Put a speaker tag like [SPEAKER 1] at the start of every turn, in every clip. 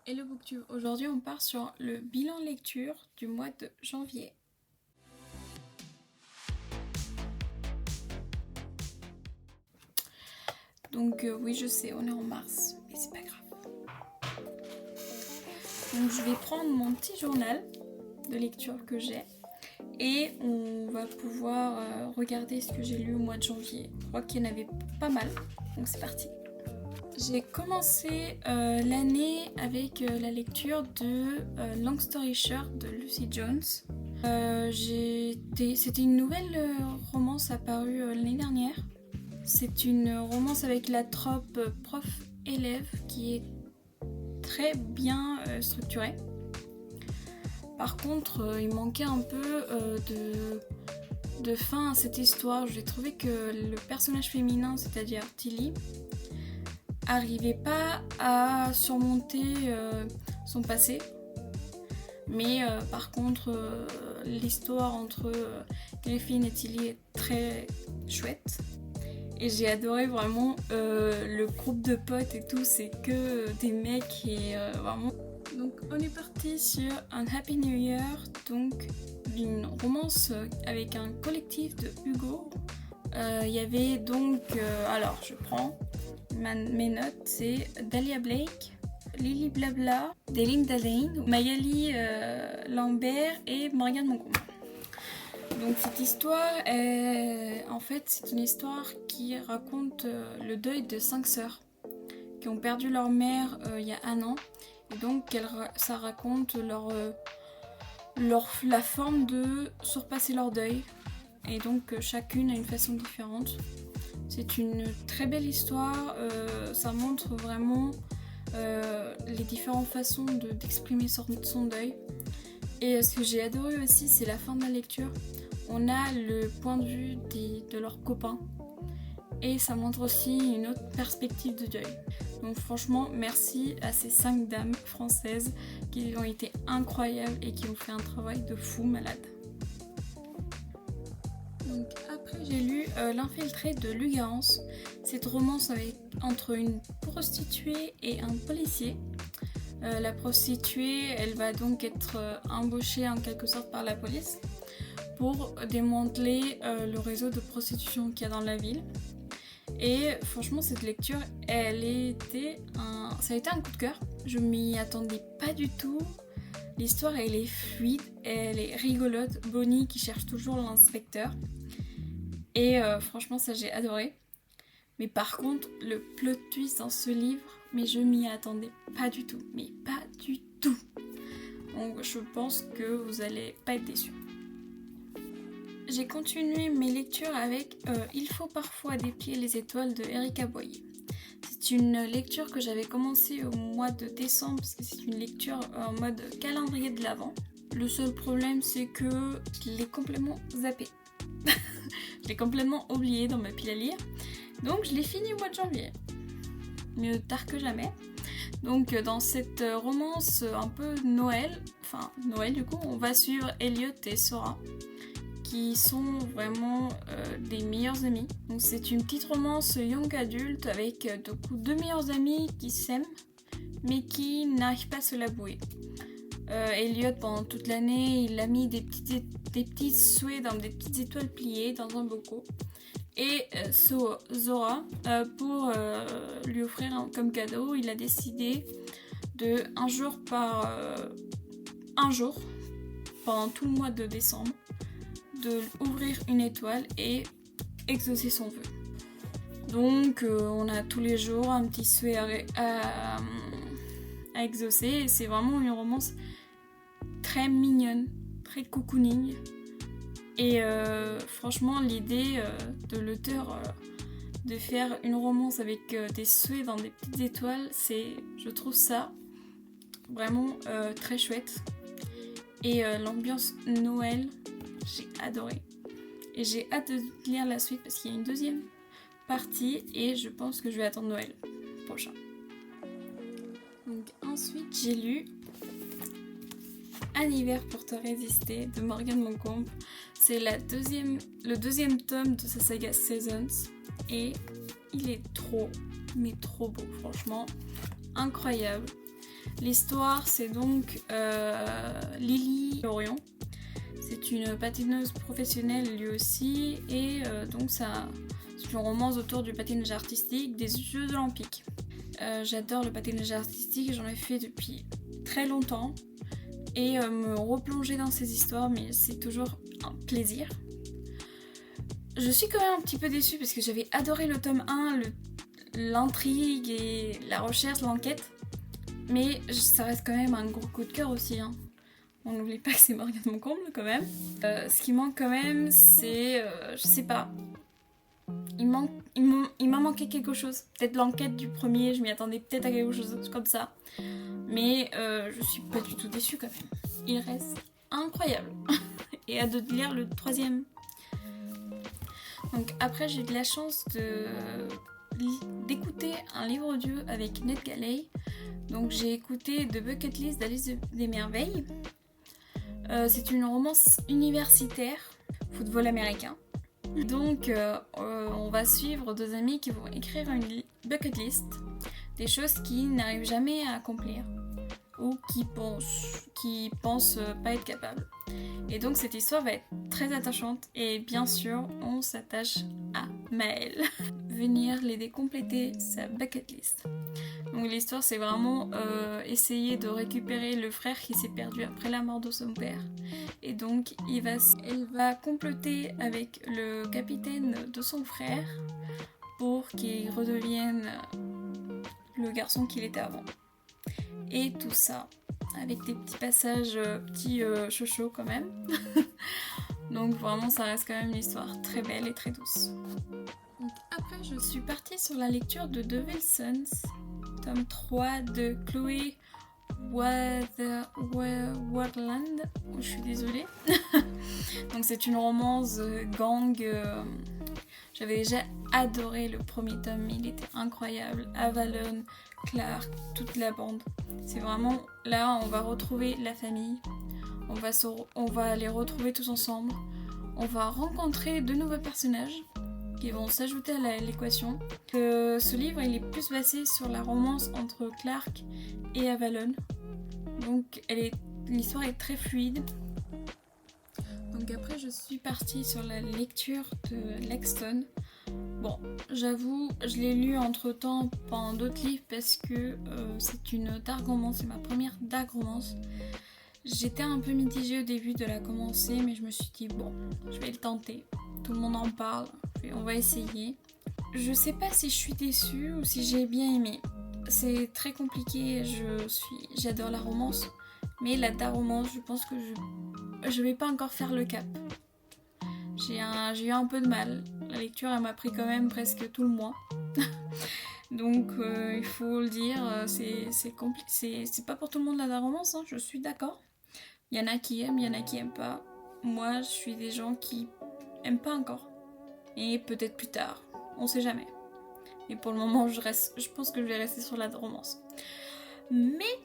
[SPEAKER 1] Hello Booktube, aujourd'hui on part sur le bilan lecture du mois de janvier. Donc oui je sais, on est en mars, mais c'est pas grave. Donc je vais prendre mon petit journal de lecture que j'ai et on va pouvoir regarder ce que j'ai lu au mois de janvier. Je crois qu'il y en avait pas mal, donc c'est parti. J'ai commencé l'année avec la lecture de Long Story Short de Lucy Jones. C'était une nouvelle romance apparue l'année dernière. C'est une romance avec la trope prof-élève qui est très bien structurée. Par contre, il manquait un peu de fin à cette histoire. J'ai trouvé que le personnage féminin, c'est-à-dire Tilly, arrivait pas à surmonter son passé. Mais par contre, l'histoire entre Griffin et Tilly est très chouette. Et j'ai adoré vraiment le groupe de potes et tout, c'est que des mecs et vraiment. Donc on est parti sur un Happy New Year, donc une romance avec un collectif de Hugo. Il y avait donc, alors je prends mes notes, c'est Dahlia Blake, Lily Blabla, Delinda Lane, Mayali Lambert et Morgane Moncombe. Donc cette histoire, en fait, c'est une histoire qui raconte le deuil de 5 sœurs qui ont perdu leur mère il y a un an. Et donc ça raconte la forme de surpasser leur deuil. Et donc chacune a une façon différente. C'est une très belle histoire, ça montre vraiment les différentes façons d'exprimer son deuil. Et ce que j'ai adoré aussi, c'est la fin de la lecture. On a le point de vue de leurs copains et ça montre aussi une autre perspective de deuil. Donc franchement, merci à ces 5 dames françaises qui ont été incroyables et qui ont fait un travail de fou malade. Donc après j'ai lu L'infiltré de Lugarance, cette romance entre une prostituée et un policier. La prostituée, elle va donc être embauchée en quelque sorte par la police pour démanteler le réseau de prostitution qu'il y a dans la ville. Et franchement cette lecture, ça a été un coup de cœur. Je m'y attendais pas du tout. L'histoire elle est fluide, elle est rigolote. Bonnie qui cherche toujours l'inspecteur. Et franchement ça j'ai adoré. Mais par contre le plot twist dans ce livre, mais je m'y attendais pas du tout. Mais pas du tout. Donc je pense que vous allez pas être déçus. J'ai continué mes lectures avec Il faut parfois déplier les étoiles de Erika Boyer. C'est une lecture que j'avais commencée au mois de décembre parce que c'est une lecture en mode calendrier de l'Avent. Le seul problème c'est que je l'ai complètement zappé. Je l'ai complètement oublié dans ma pile à lire. Donc je l'ai fini au mois de janvier. Mieux tard que jamais. Donc dans cette romance un peu Noël du coup, on va suivre Elliot et Sora qui sont vraiment des meilleurs amis. Donc c'est une petite romance young adulte avec du coup 2 meilleurs amis qui s'aiment mais qui n'arrivent pas à se l'avouer. Elliot pendant toute l'année il a mis des petits souhaits dans des petites étoiles pliées dans un bocal. Et Zora, pour lui offrir comme cadeau, il a décidé de un jour pendant tout le mois de décembre, de ouvrir une étoile et exaucer son vœu. Donc on a tous les jours un petit souhait à exaucer et c'est vraiment une romance très mignonne, très cocooning. Et franchement l'idée de l'auteur de faire une romance avec des souhaits dans des petites étoiles, je trouve ça vraiment très chouette. Et l'ambiance Noël, j'ai adoré. Et j'ai hâte de lire la suite parce qu'il y a une deuxième partie et je pense que je vais attendre Noël prochain. Donc ensuite j'ai lu Un hiver pour te résister de Morgane Moncombe. C'est le deuxième tome de sa saga Seasons et il est trop beau, franchement incroyable. L'histoire, c'est donc Lily Orion. C'est une patineuse professionnelle lui aussi, et donc c'est une romance autour du patinage artistique des Jeux olympiques. J'adore le patinage artistique, j'en ai fait depuis très longtemps, et me replonger dans ces histoires, mais c'est toujours un plaisir. Je suis quand même un petit peu déçue parce que j'avais adoré le tome 1, l'intrigue et la recherche, l'enquête, mais ça reste quand même un gros coup de cœur aussi, hein. On n'oublie pas que c'est Morgane Moncomble quand même. Ce qui manque quand même, c'est, je sais pas, il m'a manqué quelque chose. Peut-être l'enquête du premier, je m'y attendais peut-être à quelque chose comme ça, mais je suis pas du tout déçue quand même. Il reste incroyable. Et hâte de lire le 3e. Donc après, j'ai eu de la chance d'écouter un livre audio avec Ned Galey. Donc j'ai écouté The Bucket List d'Alice des Merveilles. C'est une romance universitaire, football américain. Donc on va suivre 2 amis qui vont écrire une bucket list des choses qu'ils n'arrivent jamais à accomplir ou qui pensent pas être capables. Et donc cette histoire va être très attachante, et bien sûr on s'attache à Maëlle. Venir l'aider compléter sa bucket list. Donc l'histoire, c'est vraiment essayer de récupérer le frère qui s'est perdu après la mort de son père. Et donc elle va comploter avec le capitaine de son frère pour qu'il redevienne le garçon qu'il était avant. Et tout ça avec des petits passages chocho quand même. Donc vraiment, ça reste quand même une histoire très belle et très douce. Donc après, je suis partie sur la lecture de Devil Sons, tome 3 de Chloé Wardland. Je suis désolée. Donc c'est une romance gang. J'avais déjà adoré le premier tome, il était incroyable. Avalon, Clark, toute la bande. C'est vraiment, là on va retrouver la famille. On va les retrouver tous ensemble. On va rencontrer de nouveaux personnages qui vont s'ajouter à l'équation. Ce livre, il est plus basé sur la romance entre Clark et Avalon. Donc l'histoire est très fluide. Donc après, je suis partie sur la lecture de Lexton. Bon, j'avoue, je l'ai lu entre-temps pendant d'autres livres parce que c'est une dark romance, c'est ma première dark romance. J'étais un peu mitigée au début de la commencer, mais je me suis dit bon, je vais le tenter. Tout le monde en parle, on va essayer. Je sais pas si je suis déçue ou si j'ai bien aimé. C'est très compliqué, j'adore la romance, mais la dark romance, je pense que je vais pas encore faire le cap. J'ai eu un peu de mal. La lecture, elle m'a pris quand même presque tout le mois. Donc il faut le dire, c'est pas pour tout le monde la romance, hein, je suis d'accord. Il y en a qui aiment, il y en a qui aiment pas. Moi, je suis des gens qui aiment pas encore. Et peut-être plus tard, on sait jamais. Et pour le moment, je pense que je vais rester sur la romance. Mais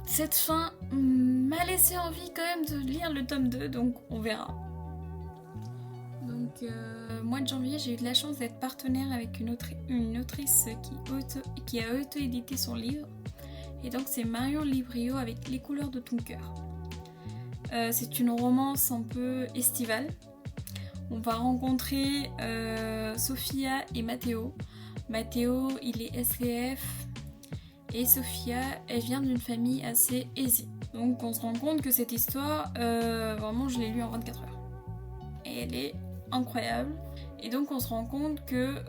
[SPEAKER 1] cette fin m'a laissé envie quand même de lire le tome 2, donc on verra. Donc, mois de janvier, j'ai eu de la chance d'être partenaire avec une autrice qui a auto-édité son livre. Et donc, c'est Marion Livrio avec Les couleurs de ton cœur. C'est une romance un peu estivale. On va rencontrer Sophia et Matteo. Matteo, il est SDF. Et Sophia, elle vient d'une famille assez aisée. Donc, on se rend compte que cette histoire, vraiment, je l'ai lue en 24 heures. Et elle est incroyable. Et donc on se rend compte que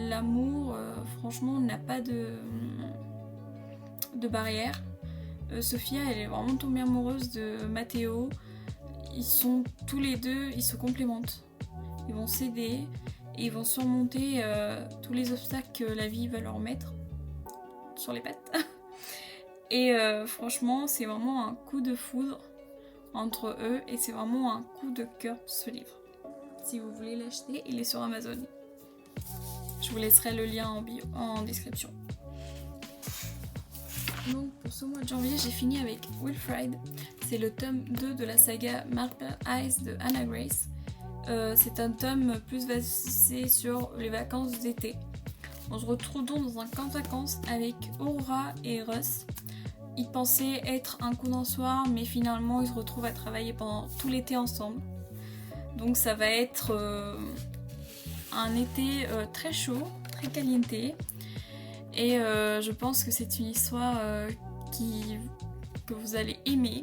[SPEAKER 1] l'amour franchement n'a pas de barrière. Sophia, elle est vraiment tombée amoureuse de Matteo. Ils sont tous les deux, ils se complémentent. Ils vont s'aider et ils vont surmonter tous les obstacles que la vie va leur mettre sur les pattes. Et franchement, c'est vraiment un coup de foudre entre eux et c'est vraiment un coup de cœur ce livre. Si vous voulez l'acheter, il est sur Amazon. Je vous laisserai le lien en description. Donc pour ce mois de janvier, j'ai fini avec Wilfred. C'est le tome 2 de la saga Marble Eyes de Anna Grace. C'est un tome plus basé sur les vacances d'été. On se retrouve donc dans un camp de vacances avec Aurora et Russ. Ils pensaient être un coup d'un soir, mais finalement ils se retrouvent à travailler pendant tout l'été ensemble. Donc ça va être un été très chaud, très caliente. Et je pense que c'est une histoire que vous allez aimer.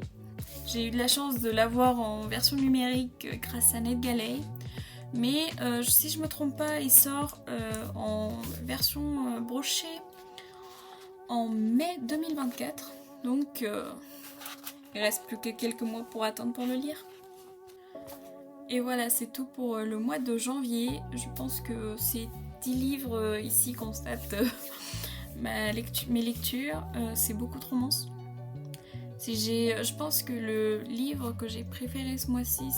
[SPEAKER 1] J'ai eu de la chance de l'avoir en version numérique grâce à NetGalley. Mais si je me trompe pas, il sort en version brochée en mai 2024. Donc il reste plus que quelques mois pour attendre pour le lire. Et voilà, c'est tout pour le mois de janvier. Je pense que ces 10 livres ici constatent mes lectures. C'est beaucoup de romances. Je pense que le livre que j'ai préféré ce mois-ci,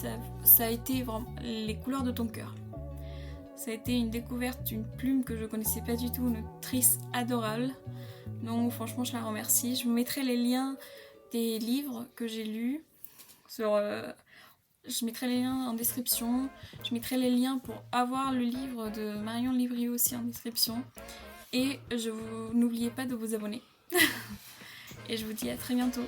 [SPEAKER 1] ça a été vraiment Les couleurs de ton cœur. Ça a été une découverte d'une plume que je connaissais pas du tout, une autrice adorable. Donc franchement, je la remercie. Je vous mettrai les liens des livres que j'ai lus je mettrai les liens en description. Je mettrai les liens pour avoir le livre de Marion Livrio aussi en description. Et n'oubliez pas de vous abonner. Et je vous dis à très bientôt.